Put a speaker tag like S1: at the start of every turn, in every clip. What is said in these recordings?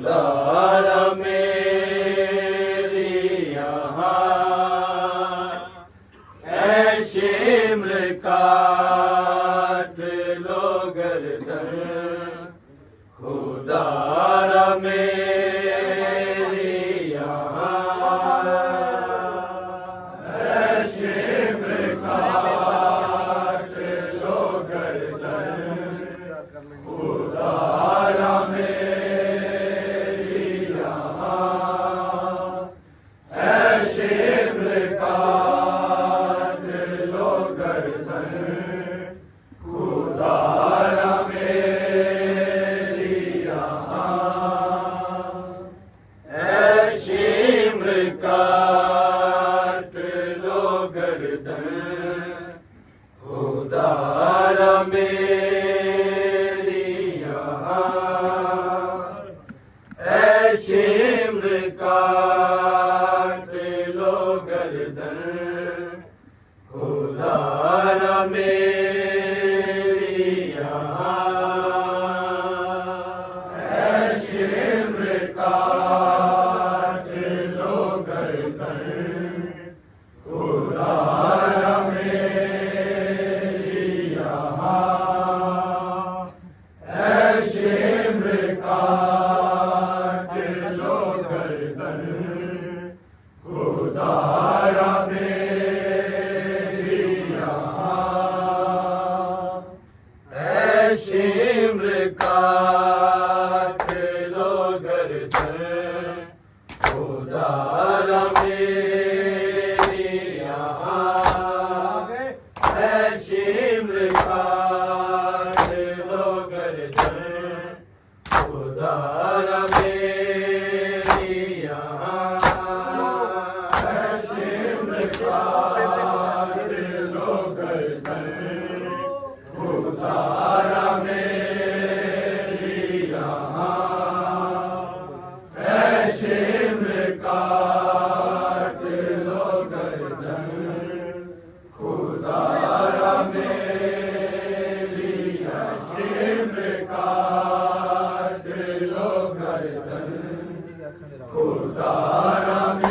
S1: खुदारा मेरी यहाँ ऐ शिम्र काट लो गर्दन खुदारा मेरी यहाँ ऐ शिम्र काट लो गर्दन खुदारा मेरी यहाँ ऐ शिम्र काट लो गर्दन खुदारा मेरी यहाँ ऐ शिम्र काट लो गर्दन खुदारा मेरी यहाँ ऐ शिम्र काट लो गर्दन खुदारा मेरी यहाँ ऐ शिम्र काट लो गर्दन खुदारा मेरी यहाँ ऐ शिम्र काट लो गर्दन खुदारा मेरी यहाँ ऐ शिम्र काट लो गर्दन खुदारा मेरी यहाँ ऐ शिम्र काट लो गर्दन खुदारा मेरी यहाँ ऐ शिम्र काट लो गर्दन खुदारा मेरी यहाँ ऐ शिम्र काट लो गर्दन खुदारा मेरी शिम्र काट लो गर्दन खुदारा मेरी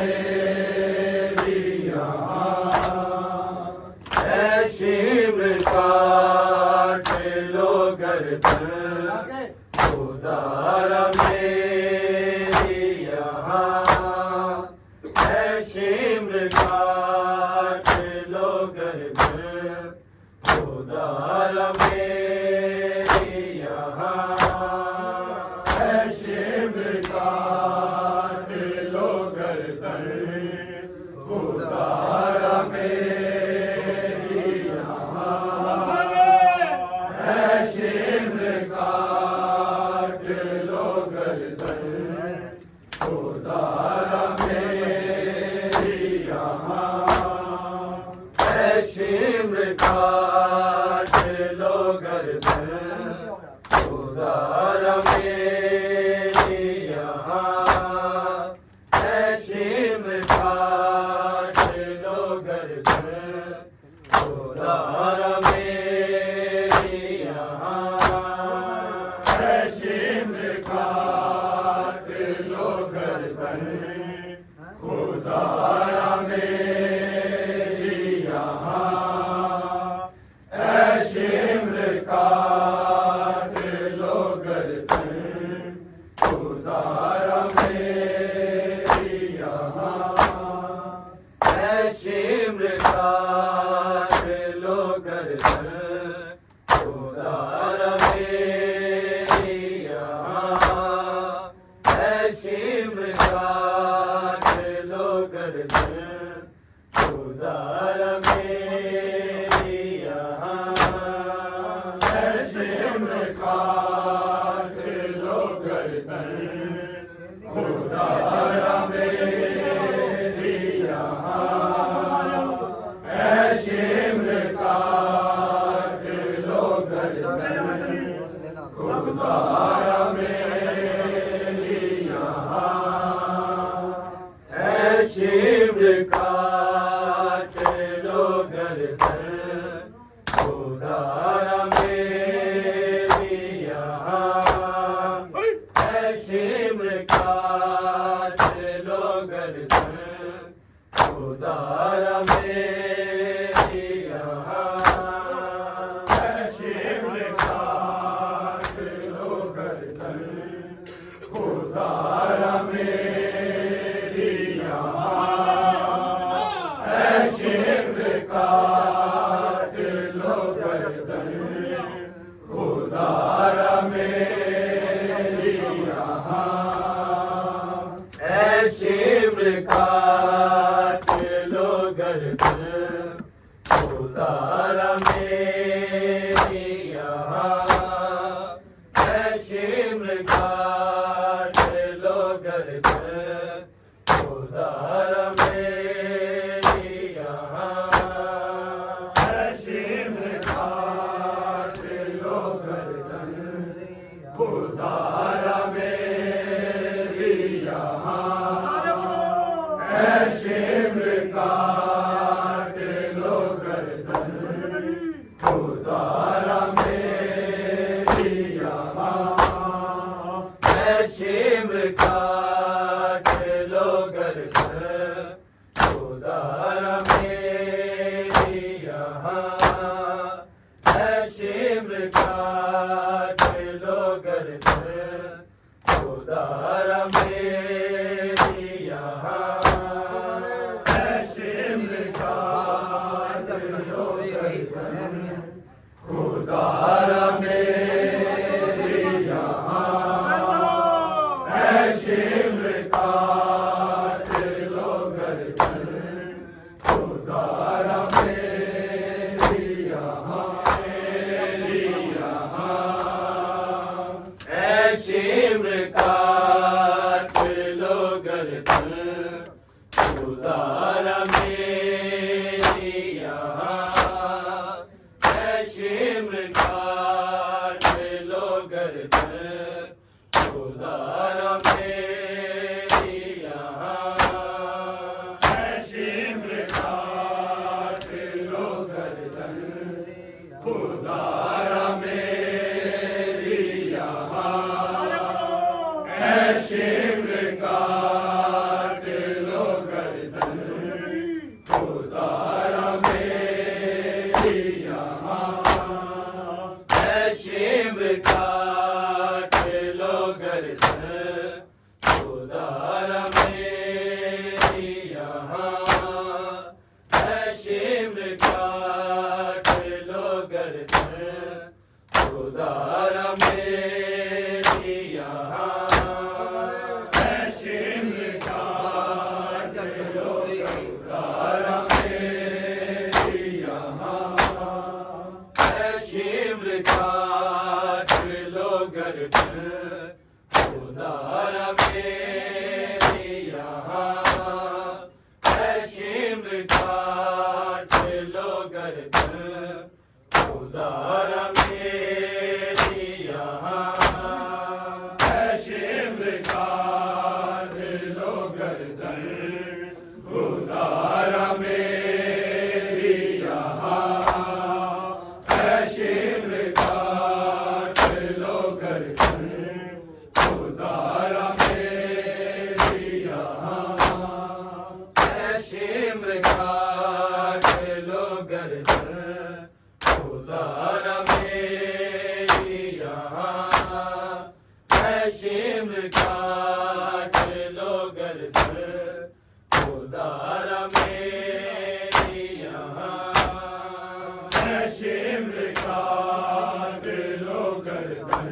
S1: यहाँ ऐ शिम्र काट लो गर्दन खुदारा मेरी यहाँ ऐ शिम्र काट लो गर्दन खुदारा मेरी यहाँ ऐ शिम्र काट लो गर्दन खुदारा मेरी यहाँ ऐ शिम्र काट लो गर्दन खुदारा मेरी यहाँ ऐ शिम्र काट लो गर्दन खुदारा मेरी यहाँ ऐ शिम्र काट लो गर्दन खुदारा मेरी यहाँ ऐ शिम्र काट लो गर्दन खुदारा मेरी यहाँ ऐ शिम्र काट लो गर्दन खुदारा मेरी यहाँ ऐ शिम्र काट लो गर्दन खुदारा मेरी यहाँ ऐ शिम्र काट लो गर्दन खुदारा मेरी यहाँ ऐ शिम्र काट लो गर्दन खुदारा मेरी यहाँ ऐ शिम्र काट लो गर्दन खुदारा मेरी यहाँ ऐ शिम्र काट लो गर्दन खुदारा मेरी यहाँ ऐ शिम्र शिम्र काट लो गर्दन खुदारा मेरी यहाँ शिम्र काट लो गर्दन खुदारा मेरी यहाँ शिम्र काट लो गर्दन खुदारा मेरी यहाँ शिम्र काट लो गर्दन खुदारा मेरी यहाँ शिम्र काट लो गर्दन खुदारा मेरी यहाँ शिम्र काट लो गर्दन खुदारा मेरी यहाँ शिम्र काट लो गर्दन खुदारा मेरी यहाँ शिम्र काट लो गर्दन खुदारा मेरी यहाँ शिम्र काट लो गर्दन खुदारा मेरी यहाँ शिम्र काट लो गर्दन खुदारा मेरी यहाँ शिम्र काट लो गर्दन खुदारा मेरी यहाँ शिम्र काट लो गर्दन खुदारा मेरी यहाँ शिम्र काट लो गर्दन खुदारा मेरी यहाँ शिम्र काट लो गर्दन खुदारा मेरी यहाँ शिम्र काट लो गर्दन खुदारा मेरी यहाँ शिम्र काट लो गर्दन खुदारा मेरी यहाँ शिम्र काट लो गर्दन खुदारा मेरी यहाँ शिम्र काट लो खुदारा मेरी यहाँ शिम्र काट लो गर्दन खुदारा मेरी यहाँ शिम्र काट लो गर्दन खुदारा मेरी यहाँ शिम्र काट लो गर्दन खुदारा मेरी यहाँ शिम्र काट लो गर्दन खुदारा मेरी यहाँ शिम्र काट लो गर्दन खुदारा मेरी यहाँ शिम्र काट लो गर्दन खुदारा मेरी यहाँ शिम्र काट लो गर्दन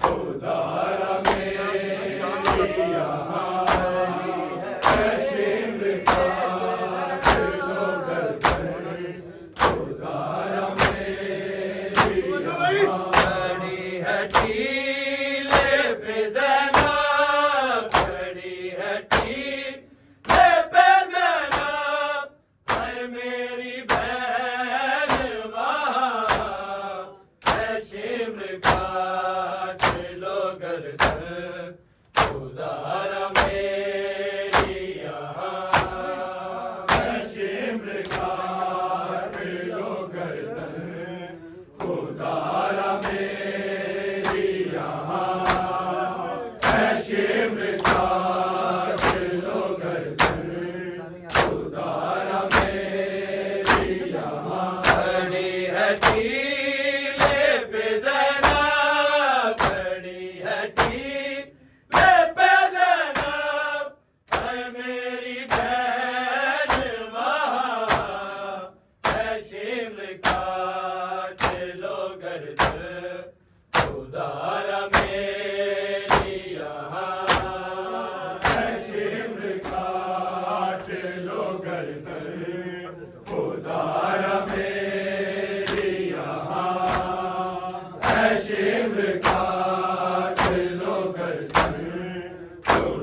S1: खुदारा मेरी यहाँ शिम्र काट लो गर्दन खुदारा मेरी बड़ी हटीले पे ज़ैनब बड़ी हटीले पे ज़ैनब है मेरी बहन वहाँ शिम्र काट लो गर्दन खुदारा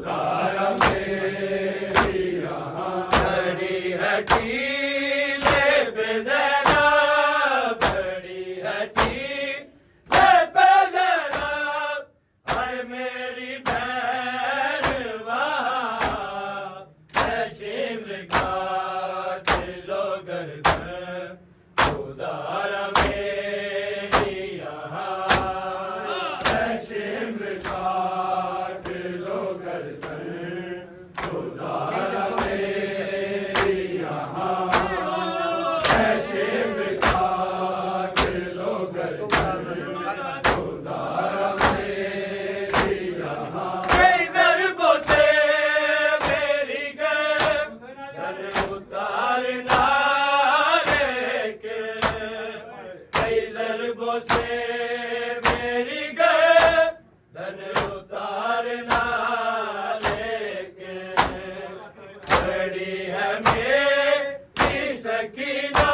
S1: उदारा मेरी यहाँ खड़ी है टीले पे ज़ैनब, खड़ी है टीले पे ज़ैनब, हाय मेरी बहन वहाँ है शिमर घाट लो गर्दन उदारा मेरी यहाँ है शिमर घाट लो गर्दन उदारा मेरी यहाँ है शिमर घाट लो गर्दन उदारा मेरी यहाँ कई ज़रबों से मेरी गर्दन उतारना कई ज़रबों से मेरी गर्दन उतारना लेकिन खड़ी है मेरी सकीना,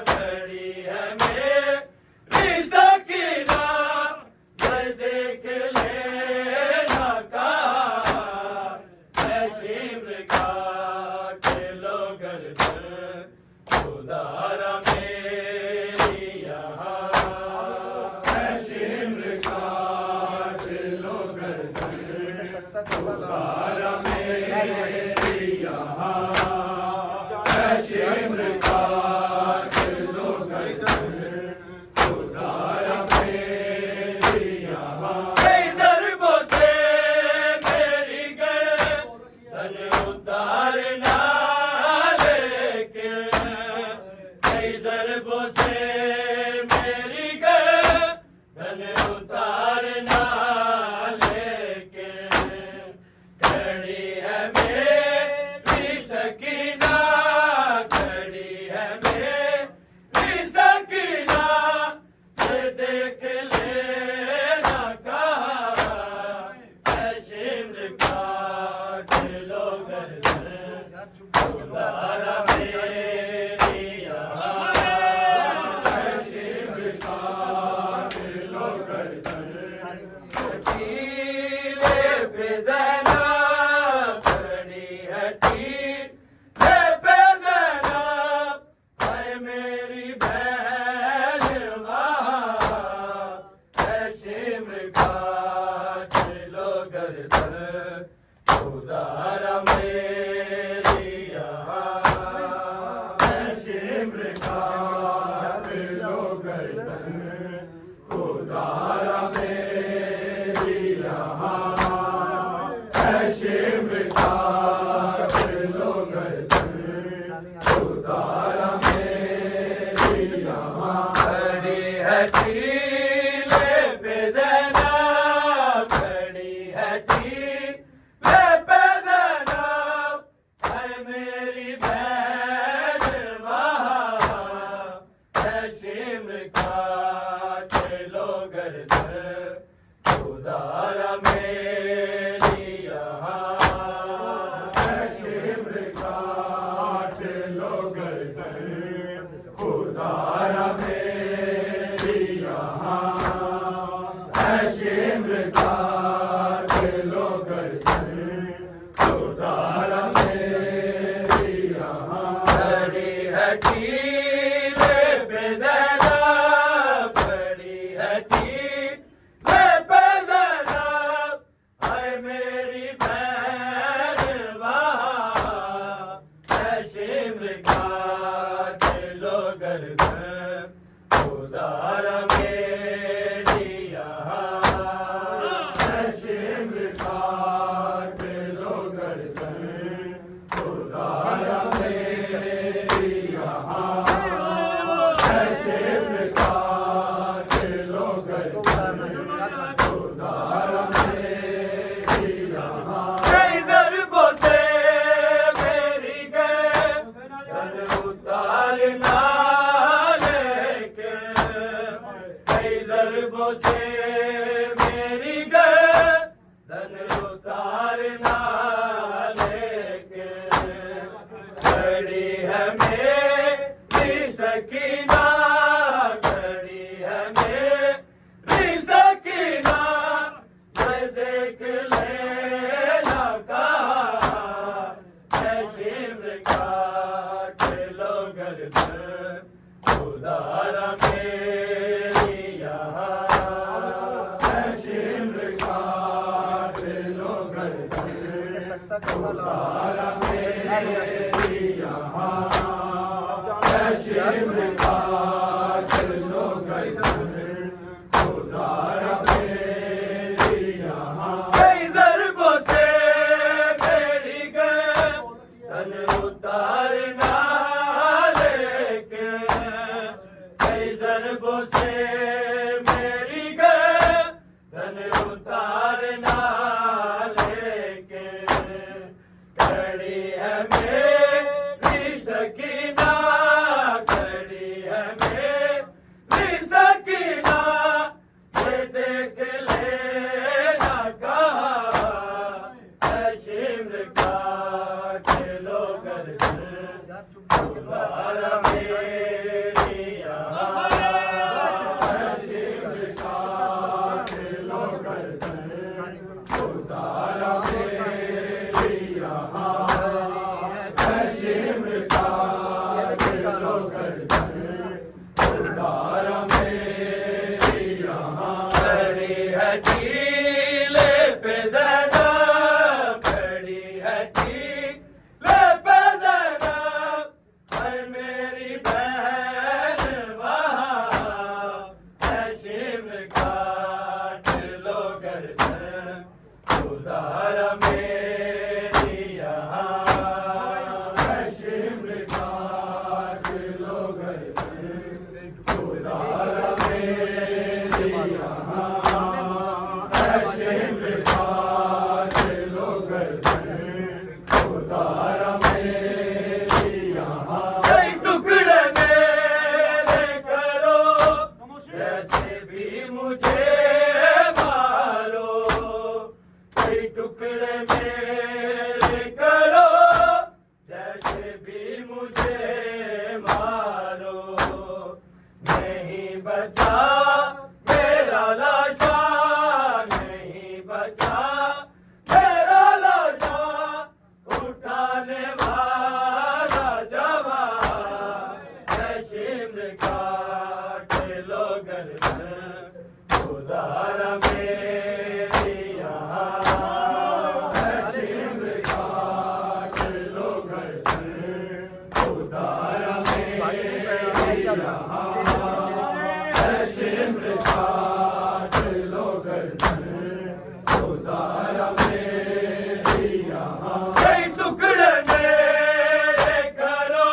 S1: खड़ी है मेरी सकीना, मैं देख लेना कहा है शिमर घाट लो गर्दन उदारा मेरी यहाँ है शिमर घाट लो गर्दन उदारा मेरी यहाँ है शिमर घाट लो गर्दन उदारा मेरी यहाँ कई ज़रबों से मेरी गर्दन उतारना लेकिन कई ज़रबों से मेरी गर्दन उतारना लेकिन खड़ी है मेरी सकीना, खड़ी है मेरी सकीना, ये देख लेना कहा है शिमर घाट लो गर्दन उदारा मेरी यहाँ है शिमर घाट लो गर्दन टीले पे ज़ैनब, खड़ी है टीले पे ज़ैनब, हाय मेरी बहन वहाँ है शिमर घाट लो गर्दन उदारा मेरी यहाँ है शिमर घाट लो गर्दन उदारा मेरी यहाँ है शिमर घाट लो गर्दन उदारा मेरी यहाँ खड़ी है टीले पे ज़ैनब, खड़ी है टीले पे ज़ैनब, हाय मेरी बहन वहाँ है शिमर घाट लो गर्दन उदारा मेरी यहाँ है शिमर घाट लो गर्दन उदारा मेरी यहाँ है शिमर घाट लो गर्दन उदारा मेरी यहाँ खड़ी है टीले पे ज़ैनब, खड़ी है टीले पे ज़ैनब, हाय मेरी बहन वहाँ है शिमर घाट लो गर्दन उदारा मेरी यहाँ है शिमर घाट लो गर्दन उदारा मेरी यहाँ है शिमर घाट लो गर्दन उदारा मेरी यहाँ कई ज़रबों से मेरी गर्दन उतारना लेकिन कई ज़रबों से मेरी गर्दन उतारना लेकिन खड़ी है मेरी सकीना, खड़ी है मेरी सकीना, मैं देख लेना उतारा मेरी यहाँ शिमर काट लो गर्दन उतारा मेरी यहाँ कई ज़रबों से मेरी गर्दन उतारना लेके कई ज़रबों से मेरी गर्दन उतारना लेके खड़ी है मेरी सकीना खड़ी है मेरी सकीना ये देख लेना कहा है शिमर काट लो गर्दन उतारा मेरी यहाँ है शिमर काट लो गर्दन उतारा मेरी यहाँ है शिमर काट लो गर्दन उतारा मेरी यहाँ खड़ी है टीले पे ज़ैनब खड़ी है टीले पे ज़ैनब है मेरी बहन वहाँ है शिमर काट लो गर्दन उतारा मेरी यहाँ है शिमर काट लो गर्दन उतारा मेरी यहाँ है शिमर काट लो गर्दन उतारा मेरी यहाँ कई टुकड़े मेरे करो जैसे भी मुझे मारो कई टुकड़े मेरे करो जैसे भी मुझे मारो नहीं बचा मेरा लाशा नहीं बचा मेरा लाशा उठाने वाला जवान है शिमर काट लो गर्दन उतारा मेरी यहाँ है शिमर काट लो गर्दन उतारा मेरी यहाँ है शिमर काट लो गर्दन उतारा मेरी यहाँ कई टुकड़े मेरे करो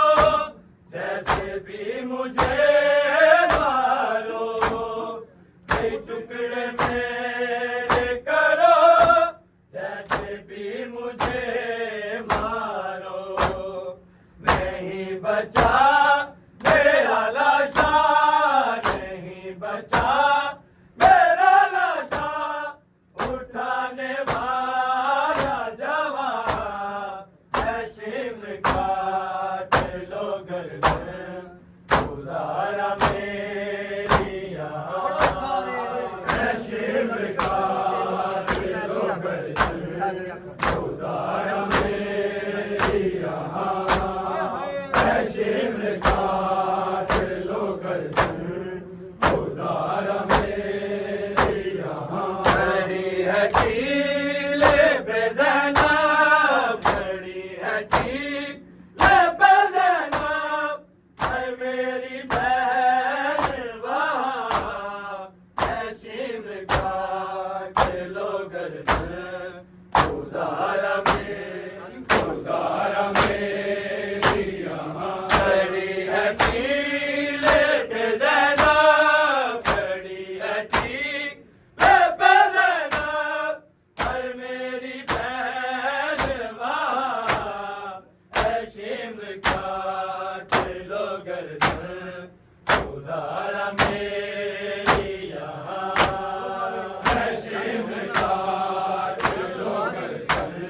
S1: जैसे भी मुझे मारो कई टुकड़े मेरे करो जैसे भी मुझे मारो नहीं बचा मेरा लाशा नहीं बचा मेरा लाशा उठाने वाला जवान है शिमर काट लो गर्दन उतारा मेरी यहाँ है शिमर काट लो गर्दन उतारा मेरी यहाँ है शिमर काट लो गर्दन उतारा मेरी यहाँ खड़ी है टीले पे ज़ैनब खड़ी है टीले पे ज़ैनब है मेरी बहन वहाँ है शिमर काट लो गर्दन उतारा मेरी यहाँ खड़ी है टीले पे ज़ैनब खड़ी है टीले पे ज़ैनब है मेरी बहन वहाँ है शिमर काट लो गर्दन उतारा मेरी यहाँ है शिमर काट लो गर्दन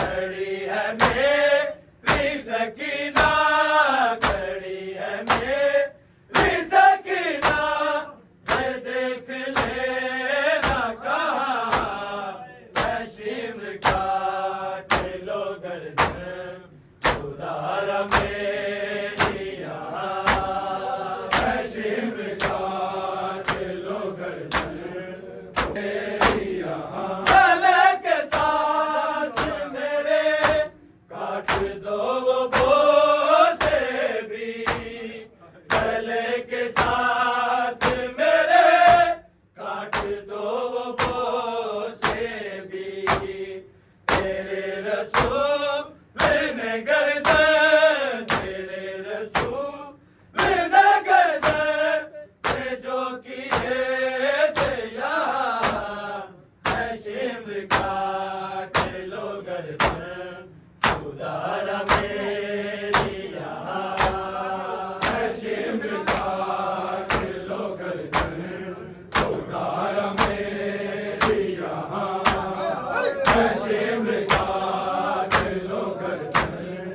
S1: खड़ी है मेरी सकीना, खड़ी है मेरी सकीना, ये देख लेना कहाँ है शिमर काट लो गर्दन, उदारा मेरी यहाँ है शिमर काट लो गर्दन मेरी यहाँ, गले के साथ मेरे काट दो वो बोसे भी, गले के साथ मेरे काट दो वो बोसे भी, तेरे रसूल ने गर्दन, तेरे रसूल ने गर्दन ते जो किए थे यहाँ है शिमर काट लो गर्दन, उदारा मेरी यहाँ है शिमर काट लो गर्दन, उदारा मेरी यहाँ है शिमर काट लो गर्दन,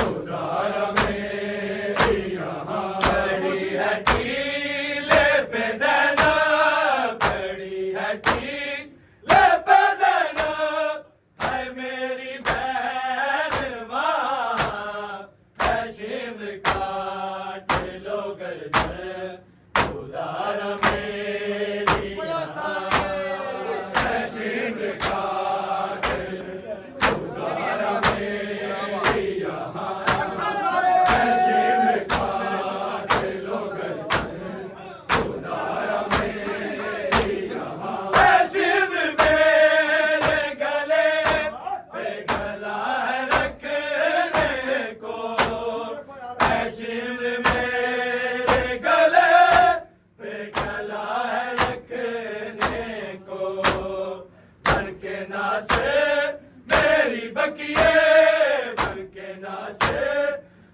S1: उदारा मेरी यहाँ, खड़ी है टीले पे ज़ैनब, खड़ी है टीले पे ज़ैनब, है मेरी बहन वहाँ है शिमर काट लो गर्दन, उदारा मेरी यहाँ है शिमर काट, उदारा मेरी यहाँ है शिमर काट लो गर्दन, उदारा मेरी यहाँ, है शिमर मेरे गले पे गला है रखने को, है शिमर मेरे गले पे गला है रखने को, बन के नासे मेरी बकिए, बन के नासे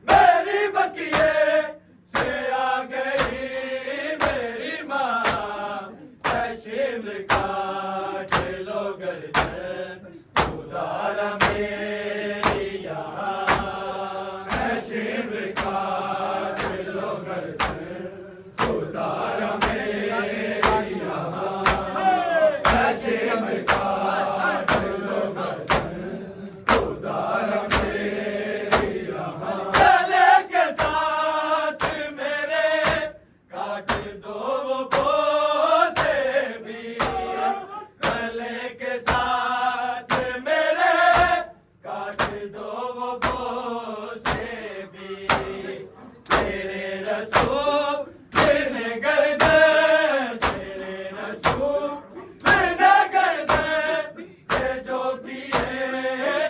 S1: मेरी बकिए से आ गई मेरी माँ, है शिमर काट लो गर्दन, उदारा मेरी यहाँ है शिमर काट लो गर्दन, उदारा मेरी यहाँ है शिमर काट लो गर्दन, उदारा मेरी यहाँ, गले के साथ मेरे काट दो वो बोसे भी, गले के साथ मेरे काट दो वो बोसे भी, तेरे रसूल ने गर्दन, तेरे रसूल ने गर्दन ते जो किए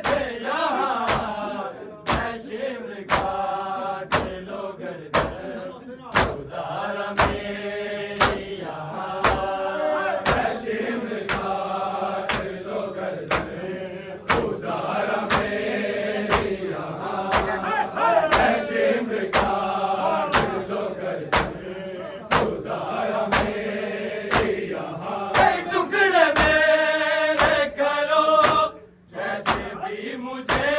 S1: थे यहाँ है शिमर काट लो गर्दन, उदारा मेरी यहाँ है शिमर काट लो गर्दन, उदारा मेरी यहाँ है शिमर काट लो गर्दन, उदारा मेरी यहाँ, कई टुकड़े मेरे करो जैसे भी मुझे